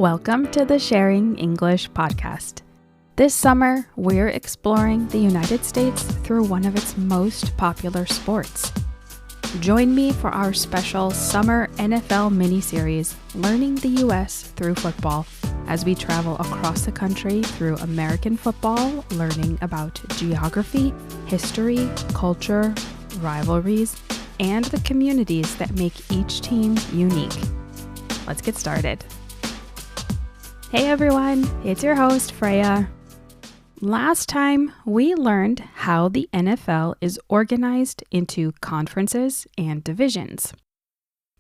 Welcome to the Sharing English podcast. This summer, we're exploring the United States through one of its most popular sports. Join me for our special summer NFL mini-series, Learning the U.S. through Football, as we travel across the country through American football, learning about geography, history, culture, rivalries, and the communities that make each team unique. Let's get started. Hey everyone, it's your host Freya. Last time, we learned how the NFL is organized into conferences and divisions.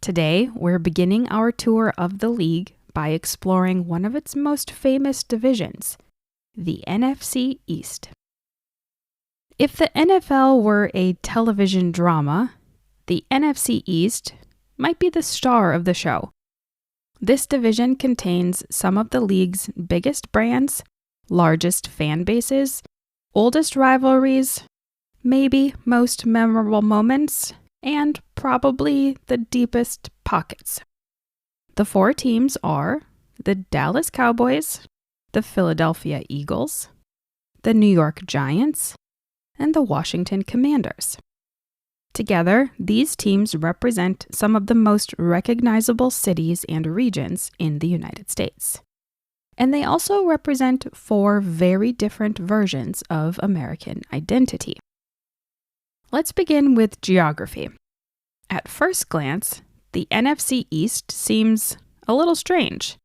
Today, we're beginning our tour of the league by exploring one of its most famous divisions, the NFC East. If the NFL were a television drama, the NFC East might be the star of the show. This division contains some of the league's biggest brands, largest fan bases, oldest rivalries, maybe most memorable moments, and probably the deepest pockets. The four teams are the Dallas Cowboys, the Philadelphia Eagles, the New York Giants, and the Washington Commanders. Together, these teams represent some of the most recognizable cities and regions in the United States. And they also represent four very different versions of American identity. Let's begin with geography. At first glance, the NFC East seems a little strange.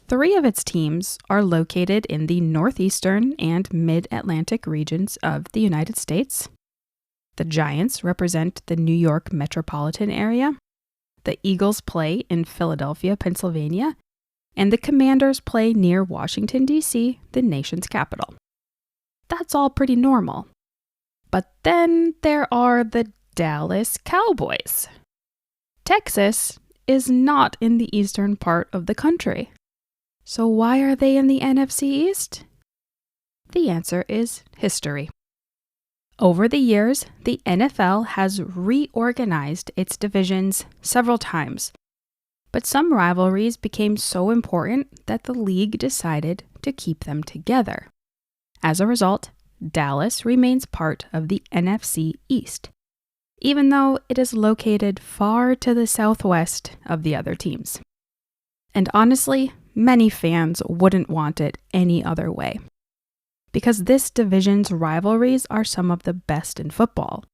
3 of its teams are located in the northeastern and mid-Atlantic regions of the United States. The Giants represent the New York metropolitan area. The Eagles play in Philadelphia, Pennsylvania. And the Commanders play near Washington, D.C., the nation's capital. That's all pretty normal. But then there are the Dallas Cowboys. Texas is not in the eastern part of the country. So why are they in the NFC East? The answer is history. Over the years, the NFL has reorganized its divisions several times. But some rivalries became so important that the league decided to keep them together. As a result, Dallas remains part of the NFC East, even though it is located far to the southwest of the other teams. And honestly, many fans wouldn't want it any other way, because this division's rivalries are some of the best in football.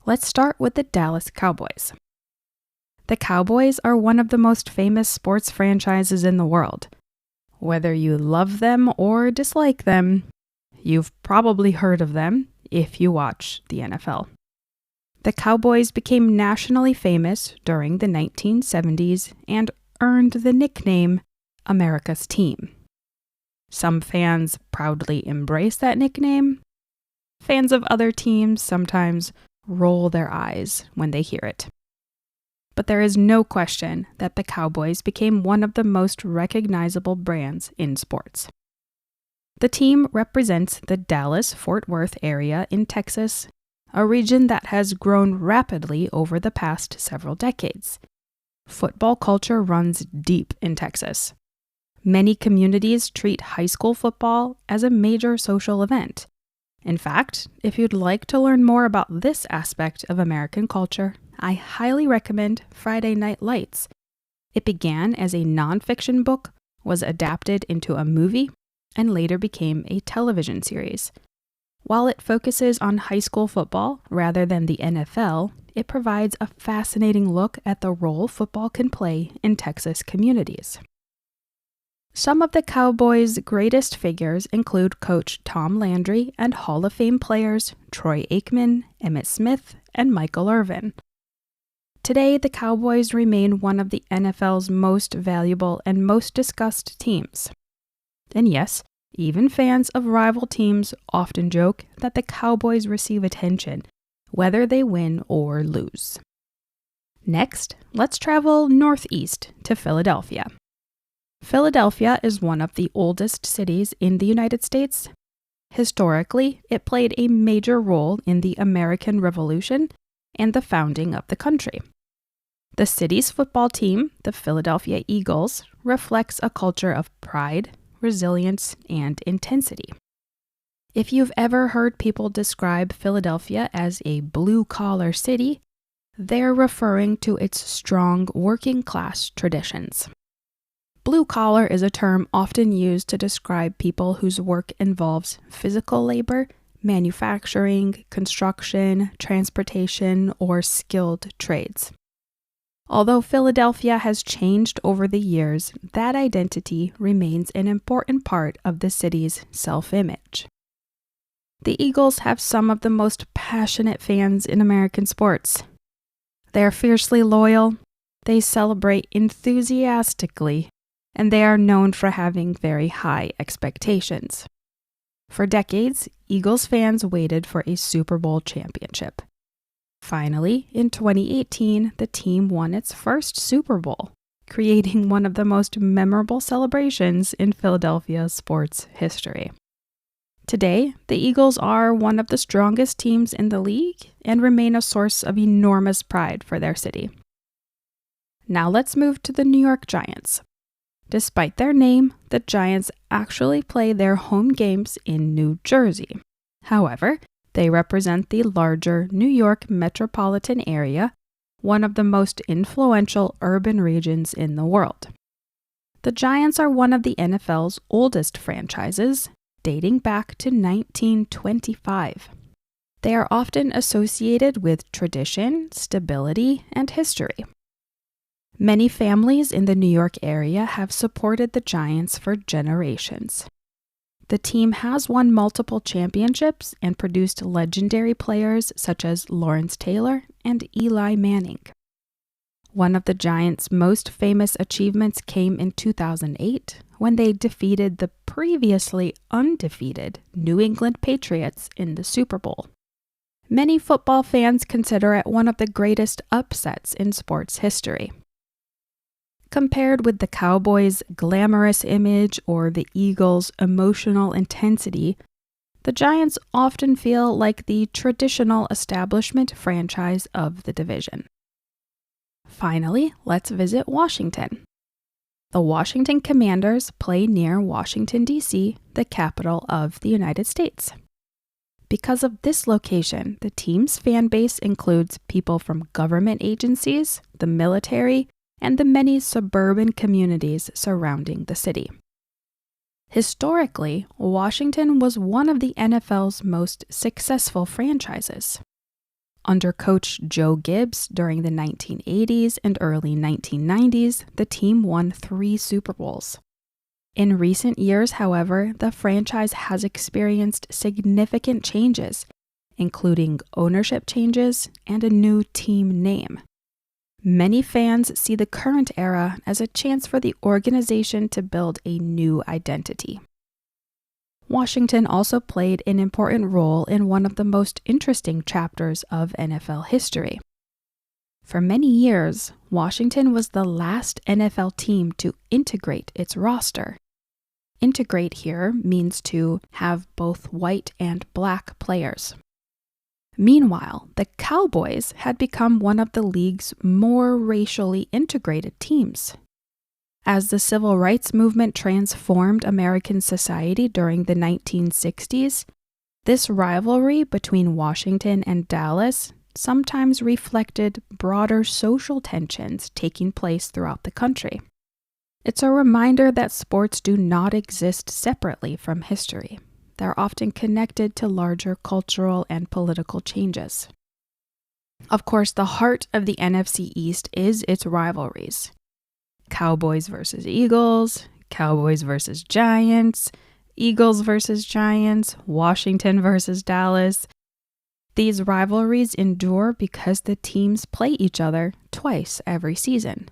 Let's start with the Dallas Cowboys. The Cowboys are one of the most famous sports franchises in the world. Whether you love them or dislike them, you've probably heard of them if you watch the NFL. The Cowboys became nationally famous during the 1970s and earned the nickname America's Team. Some fans proudly embrace that nickname. Fans of other teams sometimes roll their eyes when they hear it. But there is no question that the Cowboys became one of the most recognizable brands in sports. The team represents the Dallas-Fort Worth area in Texas, a region that has grown rapidly over the past several decades. Football culture runs deep in Texas. Many communities treat high school football as a major social event. In fact, if you'd like to learn more about this aspect of American culture, I highly recommend Friday Night Lights. It began as a nonfiction book, was adapted into a movie, and later became a television series. While it focuses on high school football rather than the NFL, it provides a fascinating look at the role football can play in Texas communities. Some of the Cowboys' greatest figures include Coach Tom Landry and Hall of Fame players Troy Aikman, Emmitt Smith, and Michael Irvin. Today, the Cowboys remain one of the NFL's most valuable and most discussed teams. And yes, even fans of rival teams often joke that the Cowboys receive attention, whether they win or lose. Next, let's travel northeast to Philadelphia. Philadelphia is one of the oldest cities in the United States. Historically, it played a major role in the American Revolution and the founding of the country. The city's football team, the Philadelphia Eagles, reflects a culture of pride, resilience, and intensity. If you've ever heard people describe Philadelphia as a blue-collar city, they're referring to its strong working-class traditions. Blue-collar is a term often used to describe people whose work involves physical labor, manufacturing, construction, transportation, or skilled trades. Although Philadelphia has changed over the years, that identity remains an important part of the city's self-image. The Eagles have some of the most passionate fans in American sports. They are fiercely loyal, they celebrate enthusiastically, and they are known for having very high expectations. For decades, Eagles fans waited for a Super Bowl championship. Finally, in 2018, the team won its first Super Bowl, creating one of the most memorable celebrations in Philadelphia sports history. Today, the Eagles are one of the strongest teams in the league and remain a source of enormous pride for their city. Now let's move to the New York Giants. Despite their name, the Giants actually play their home games in New Jersey. However, they represent the larger New York metropolitan area, one of the most influential urban regions in the world. The Giants are one of the NFL's oldest franchises, dating back to 1925. They are often associated with tradition, stability, and history. Many families in the New York area have supported the Giants for generations. The team has won multiple championships and produced legendary players such as Lawrence Taylor and Eli Manning. One of the Giants' most famous achievements came in 2008 when they defeated the previously undefeated New England Patriots in the Super Bowl. Many football fans consider it one of the greatest upsets in sports history. Compared with the Cowboys' glamorous image or the Eagles' emotional intensity, the Giants often feel like the traditional establishment franchise of the division. Finally, let's visit Washington. The Washington Commanders play near Washington, D.C., the capital of the United States. Because of this location, the team's fan base includes people from government agencies, the military, and the many suburban communities surrounding the city. Historically, Washington was one of the NFL's most successful franchises. Under coach Joe Gibbs during the 1980s and early 1990s, the team won 3 Super Bowls. In recent years, however, the franchise has experienced significant changes, including ownership changes and a new team name. Many fans see the current era as a chance for the organization to build a new identity. Washington also played an important role in one of the most interesting chapters of NFL history. For many years, Washington was the last NFL team to integrate its roster. Integrate here means to have both white and black players. Meanwhile, the Cowboys had become one of the league's more racially integrated teams. As the civil rights movement transformed American society during the 1960s, this rivalry between Washington and Dallas sometimes reflected broader social tensions taking place throughout the country. It's a reminder that sports do not exist separately from history. They're often connected to larger cultural and political changes. Of course, the heart of the NFC East is its rivalries. Cowboys versus Eagles, Cowboys versus Giants, Eagles versus Giants, Washington versus Dallas. These rivalries endure because the teams play each other twice every season.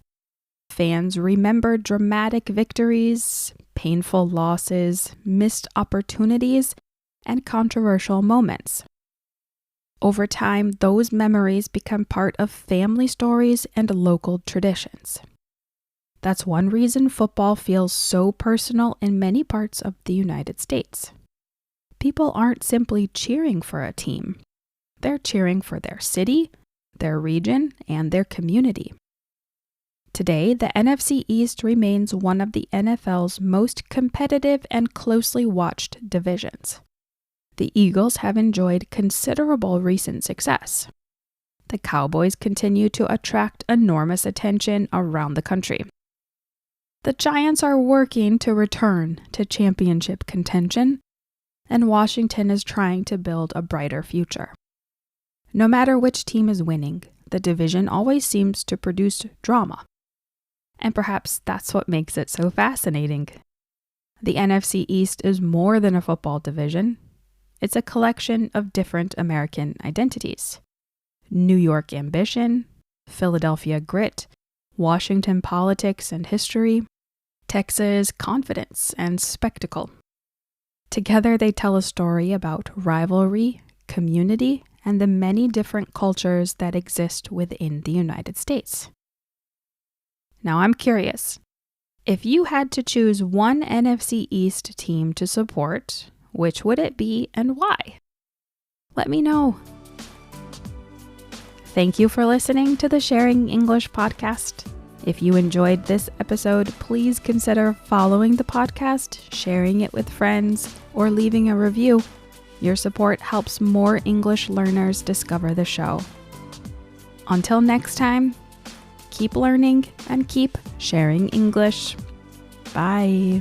Fans remember dramatic victories, painful losses, missed opportunities, and controversial moments. Over time, those memories become part of family stories and local traditions. That's one reason football feels so personal in many parts of the United States. People aren't simply cheering for a team. They're cheering for their city, their region, and their community. Today, the NFC East remains one of the NFL's most competitive and closely watched divisions. The Eagles have enjoyed considerable recent success. The Cowboys continue to attract enormous attention around the country. The Giants are working to return to championship contention, and Washington is trying to build a brighter future. No matter which team is winning, the division always seems to produce drama. And perhaps that's what makes it so fascinating. The NFC East is more than a football division. It's a collection of different American identities. New York ambition, Philadelphia grit, Washington politics and history, Texas confidence and spectacle. Together they tell a story about rivalry, community, and the many different cultures that exist within the United States. Now I'm curious, if you had to choose one NFC East team to support, which would it be and why? Let me know. Thank you for listening to the Sharing English podcast. If you enjoyed this episode, please consider following the podcast, sharing it with friends, or leaving a review. Your support helps more English learners discover the show. Until next time, keep learning and keep sharing English. Bye.